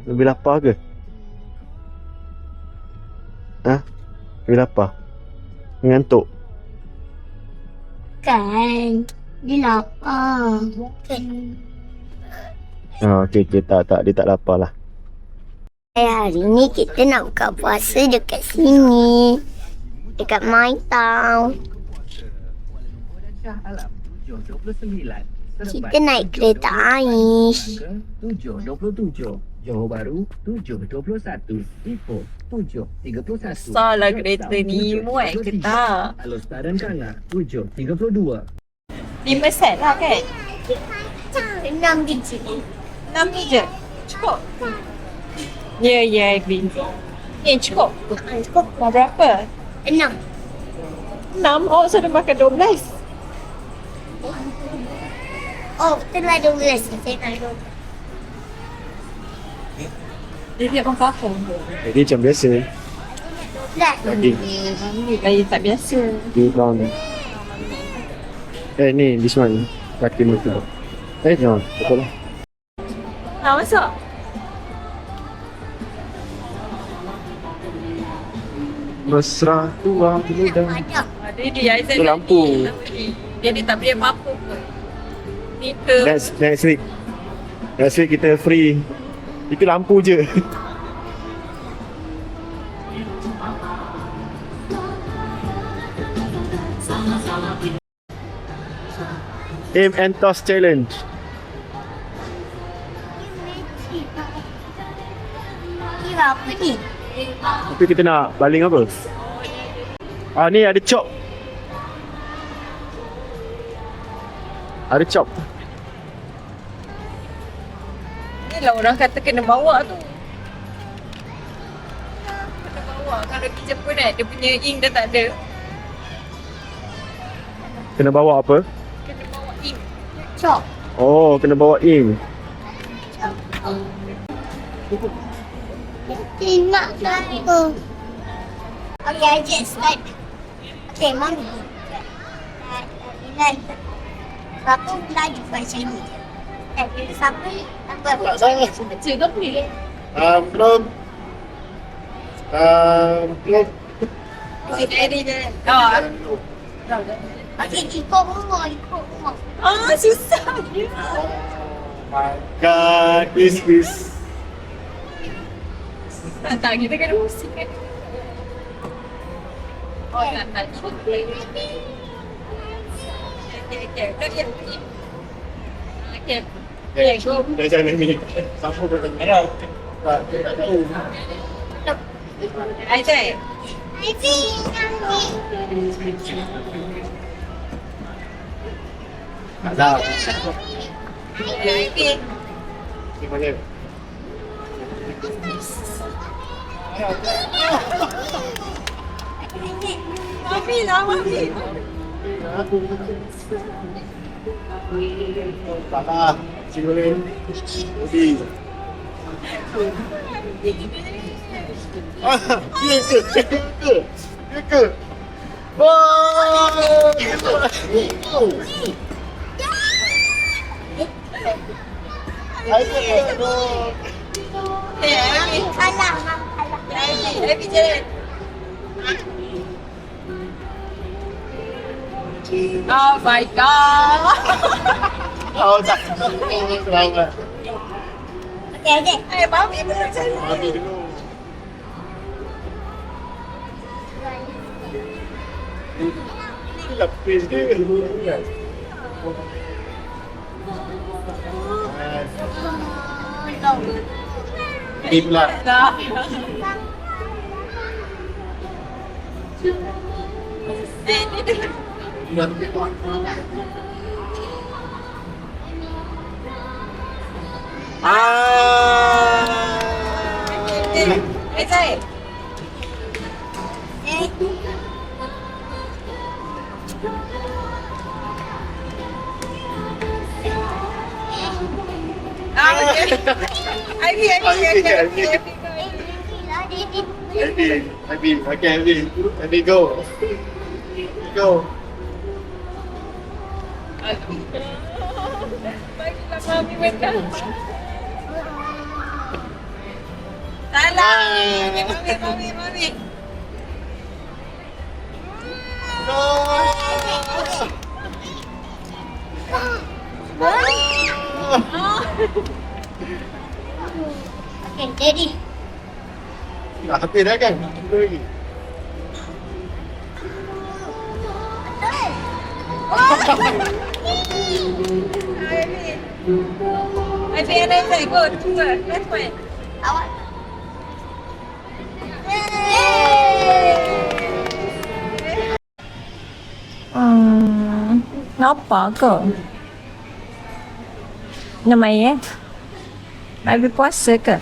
Lebih lapar ke? Ha? Lebih lapar? Mengantuk? Kan. Dia lapar. Kan. Okey, tak. Dia tak lapar lah. Hari ni kita nak buka puasa dekat sini. Dekat My Town. Kita naik kereta ais. 7.27 Johor Bahru 7.21 Ipoh 7.31 Salah kereta ni muat ke tak? Alor dan Kanga 7.32 5 set lah kan? 6 biji. 6 ni je? Cukup? Ya, Agri. Ni cukup? Cukup. Mau berapa? 6. 6? Oh, saya dah makan 12. Oh, betul lah 12. Saya nak 12. Dia tak makan apa? Jadi macam biasa. Daging. Gaya tak biasa. Dia ni, this one. Kaki mutu. No, betul lah. Masuk. Mesra tuang muda. Dia di Aizat Tu lampu. Dia ni tak boleh apa-apa pun. Ni ke? Next week. Next week kita free. Itu lampu je. Aim and toss challenge. Kira apa ni? Tapi kita nak baling apa? Ni ada chop. Ada chop. Ni lah orang kata kena bawa tu. Kena bawa. Kalau kerja pun dia punya ink dah tak ada. Kena bawa apa? Kena bawa ink. Chop. Oh, kena bawa ink. Nak apa? Okay, I just start. Okay, Mami. Ingat. Siapa lagi baca ni? Siapa? Apa? Tak saya. Baca tak boleh. Belum. Belum. Jadi je. Okay, ikut rumah. Susah je. God, this is. Tak, kita kena musik kan. Oh, tak. Okay. Okay, go. Jangan ni. Siapa bertanya? Tak tahu. Aizat. I see. Tak tahu. Okay. Di mana? Mami lah, Mami. Salah. Cikulin. Udi. Ya ke? Wah! Kalah. Happy jalan. Oh my god. Oh, tak. Selamat. Okay. Mami belum jalan. Mami dulu. Lapis dia. Ini pula. Dah. Ini dia. Aizat. Go. Bagilah mami makan. Salah. Mami. Okay, jadi. Dah habis dah kan? Tunggu lagi. I think I go. Let's wait. Awak. Ngapa ke? Namanya? Abi puasa ke?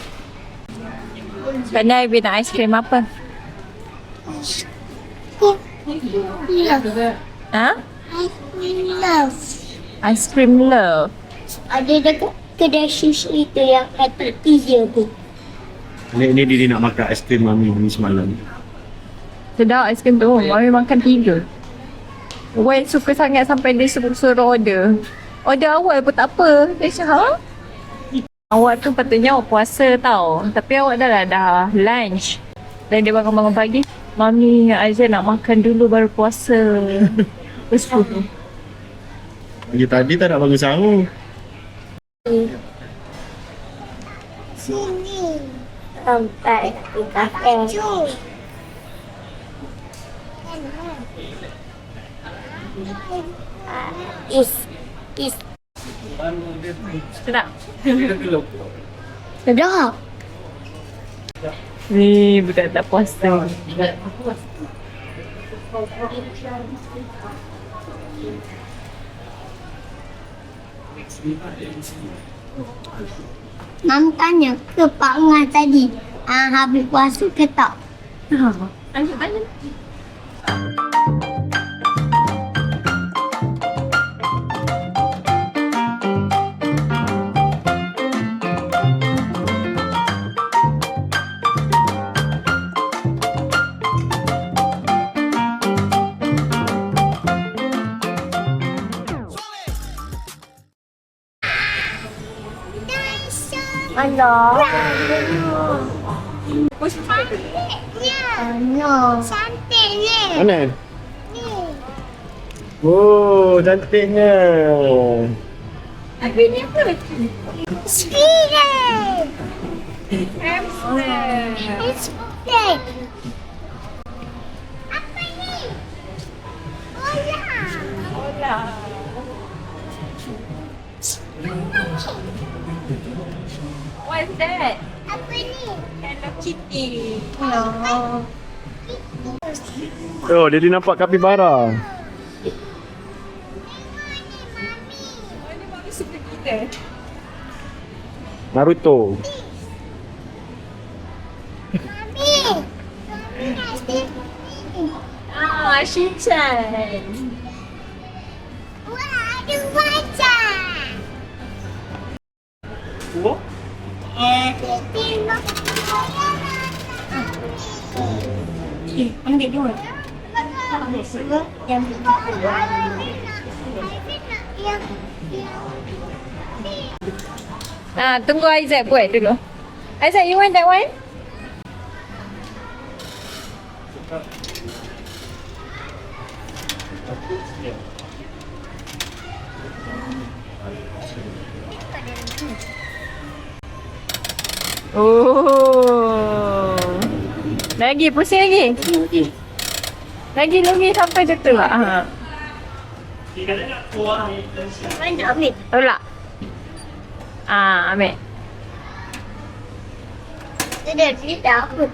Kena Abi nak aiskrim apa? Ha? Love. Aiskrim love. Ada dekat kedai sushi tu yang kata pizza tu. Ni dia nak makan aiskrim mami ni semalam. Sedap aiskrim tu. Mami makan 3. Wen suka sangat sampai dia suruh order. Order awal pun tak apa. Dia cakap, ha? Awak tu patutnya awak puasa tau. Tapi awak dah lunch. Dan dia bangun-bangun pagi. Mami, Aizan nak makan dulu baru puasa. Terus tu. Pagi tadi tak nak bangun sahur. Sini. Sampai di kafe. Is. Sedap. Sedap. Ni budak tak puasa. Mam tanya ke Pak Ngah tadi, habis puasa ke tak? Tanya. Alah. Cantiknya. Mana? Oh, cantiknya. Abi ni apa? Spider. Hamster. Spider. Apa ni? Bola. Bola. What's that? Apa ni? Hello Kitty. Oh, dia nampak kapibara. Oh, ni mami suka kita. Naruto. Mami. Ah, Shinchan. Wah, ada macam. Oh? Ambil dua. Yang Tunggu Aizat buat dulu. Aizat, you want that one? Oh. Lagi, pusing lagi. Lagi sampai dekat lah. Ha. mana ambil? Tolak. Ambil. Tidak apa.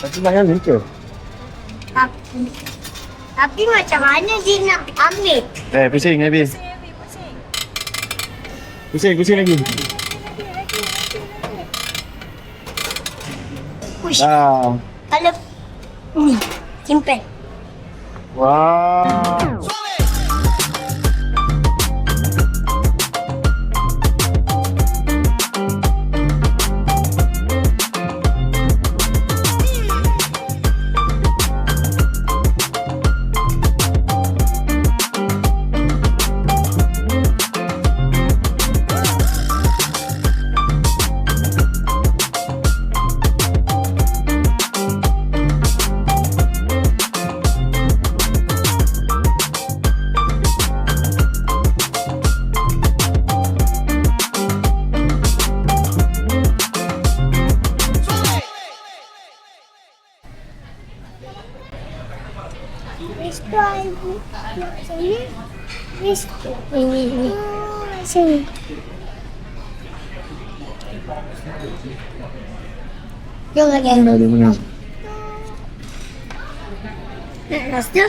Tapi jangan ni ke? Tapi macam mana dia nak ambil? Pusing habis. Pusing lagi. Push. Ah. Kalau ni simpan. Wow. Restu Ivy. Sini. Restu. Ini. Sini. Jom lagi. Ada di mana? Nak restu?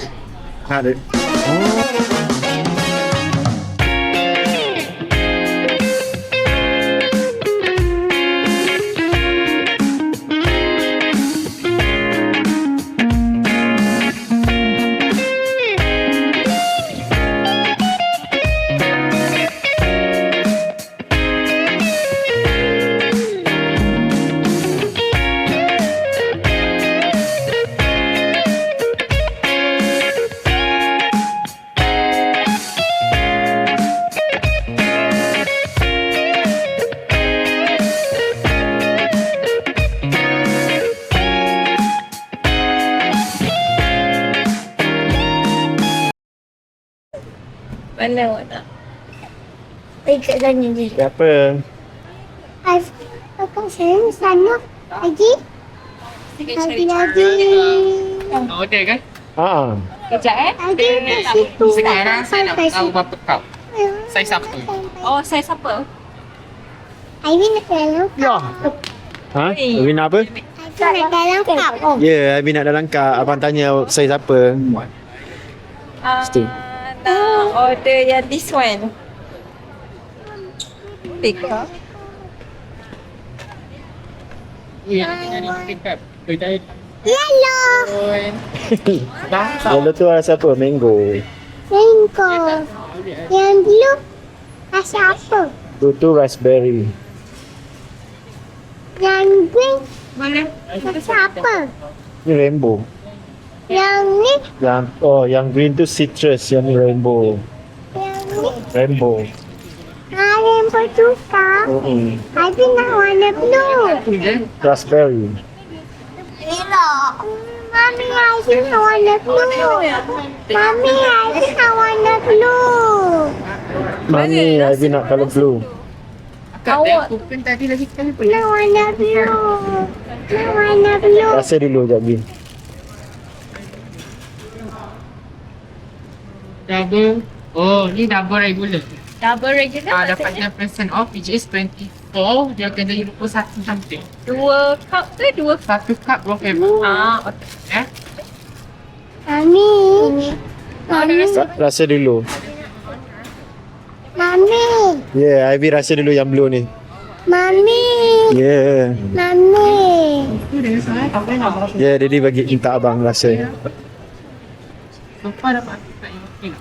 Ada. Mana awak nak? Dekat sana je. Siapa? Kakak saya sana. Lagi? Lagi. Order kan? Ah. Kejap Lagi kat situ. Sekarang saya nak tahu berapa cup. Saiz apa? Oh, saya siapa? Ivy nak dalam Ya. Ha? Abi nak apa? Ivy nak dalam cup. Ya, Abi nak dalam kak. Abang tanya saiz apa? Mesti. Nak order yang this one. Tiga. Ya, nak pick up. Kita Yellow. Yellow tu rasa apa? Mango. Mango. Yang blue. Rasa apa? Tu raspberry. Yang green. Rasa apa? Ni rainbow. Yang ni. Yang green tu citrus, yang ni rainbow. Yang ni. Rainbow. Rainbow suka. Ivy nak warna blue. Raspberry. Mami, Ivy nak warna blue. Mami, Ivy nak warna blue. Mami, Ivy nak colour blue. Awak kan tadi lagi sekali pun. Nak warna blue. Nak warna blue. Rasa dulu sekejap, Bin. Double. Oh, ni double regular. double regular Dapat maksudnya 10% off which is 24. Dia akan jadi 21 something. 2 cup ke 2 cup? Satu cup okey. Okay. Eh? Mami. Rasa dulu. Mami. Ya, Ivy rasa dulu yang blue ni. Mami. Ya. Mami. Itu dia saya tak pernah nak berapa. Ya, Daddy bagi minta abang rasa. So far dapat tak yang okey.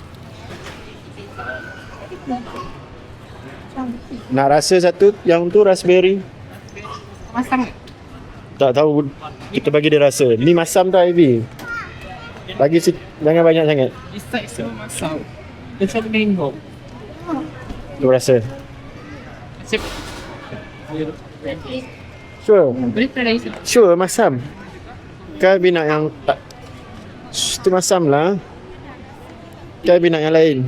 Nak rasa satu, yang tu raspberry. Masam. Tak tahu, kita bagi dia rasa. Ni masam tu Ivy. Bagi jangan banyak sangat. Decide semua masam. Dia satu mango. Tu rasa. Sip. Sure. Boleh try lagi. Sure, masam. Kan Ivy nak yang tu masam lah. Kan Ivy nak yang lain.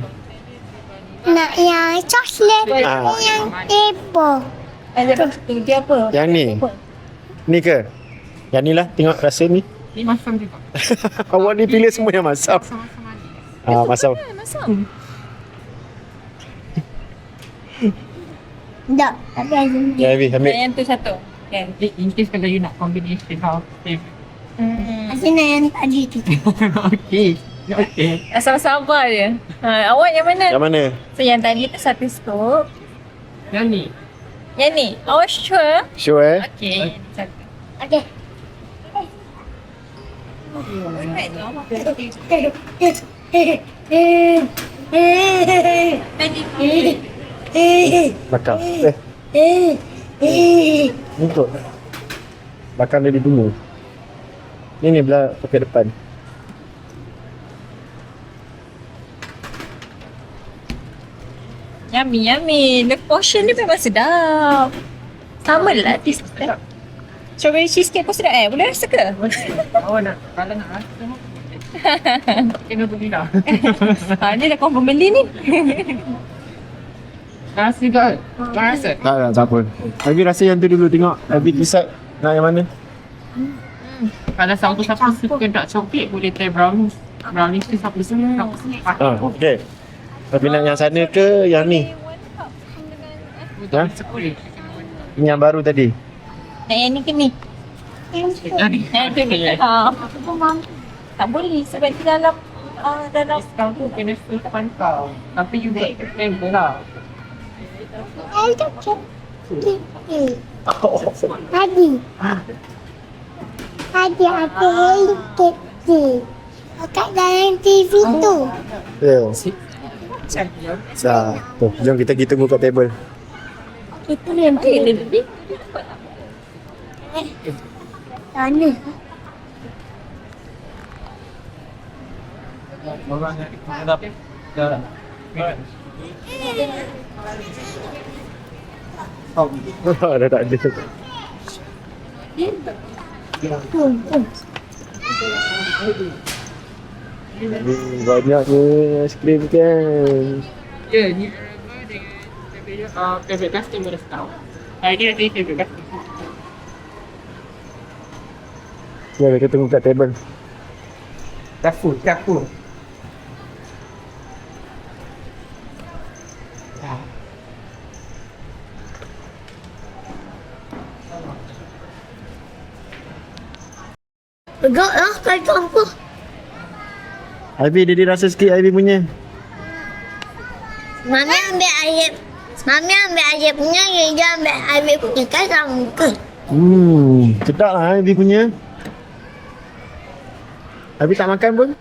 Nak yang coklat. Ah. Yang tebal. Dia apa? Yang ni. Ni ke? Yang ni lah, tengok rasa ni. Ni masam juga. Awak ni pilih semua yang masam. Sama-sama ni. Masam. Masam. Tak. Tapi ada. Ya Ivy, ambil. Yang tu satu. Kan. In case kalau you nak combination of them. Asyik nak yang tadi tu. Okey. Okey. Sabar-sabar je. Awak yang mana? Yang mana? So yang tadi tu satu scoop. Yang ni. Yang ni. Awak sure? Sure eh? Okay. Satu. Okey. Bakar. Ni kot. Bakar dia dulu. Ni belah poket depan. Yummy, yummy. The portion dia memang sedap. Sama lah taste dia. Strawberry cheesecake pun sedap boleh rasa ke? Oh nak. Kalau nak rasa semua. Kena beli dah. Ni dah confirm beli ni. Rasa juga. Rasa. Tak apa. Ivy rasa yang tu dulu, tengok. Ivy decide nak yang mana. Kalau siapa suka dark chocolate boleh try brownies. Brownies tu siapa semua. Okey. Tapi nak yang sana ke yang ni? Ha? Ni yang baru tadi. Yang ni ke ni? Yang tu ni. Tak boleh sebab di dalam dalam Kau tu kena simpan kau. Tapi you got to remember lah. Tadi. Tadi ada helikopter. Kat dalam TV tu. Ya. Dah. Tu, jom kita pergi tunggu kat table. Kita lebih. Sana. Orang yang kita dah. Dah tak ada. Banyaknya aiskrim kan. Ya, ni favorite customer tau. Dia ada favorite customer. Ya, kita tunggu kat table. Careful. Pegak lah kata apa. Ivy, dia rasa sikit Ivy punya. Mami ambil air punya, dia ambil air punya kan sama ke? Sedap lah Ivy punya. Ivy tak makan pun.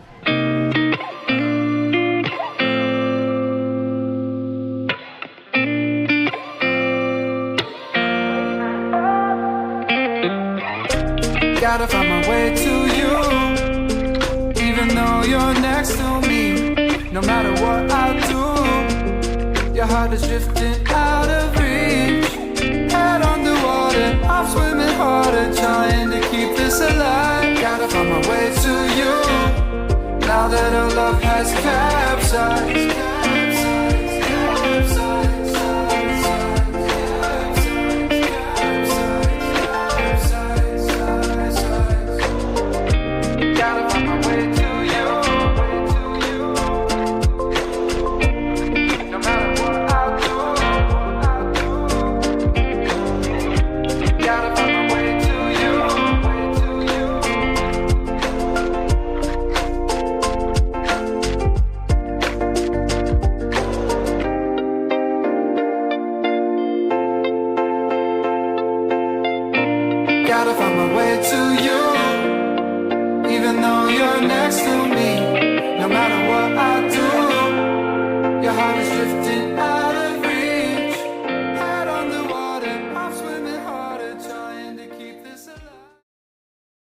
Gotta find my way to you, even though you're next to me. No matter what I do, your heart is drifting out of reach. Head underwater, I'm swimming harder, trying to keep this alive. Gotta find my way to you, now that our love has capsized. Gotta find my way to you. No matter what I do. Gotta find my way to you. Gotta find my way to you, even though you're next to me.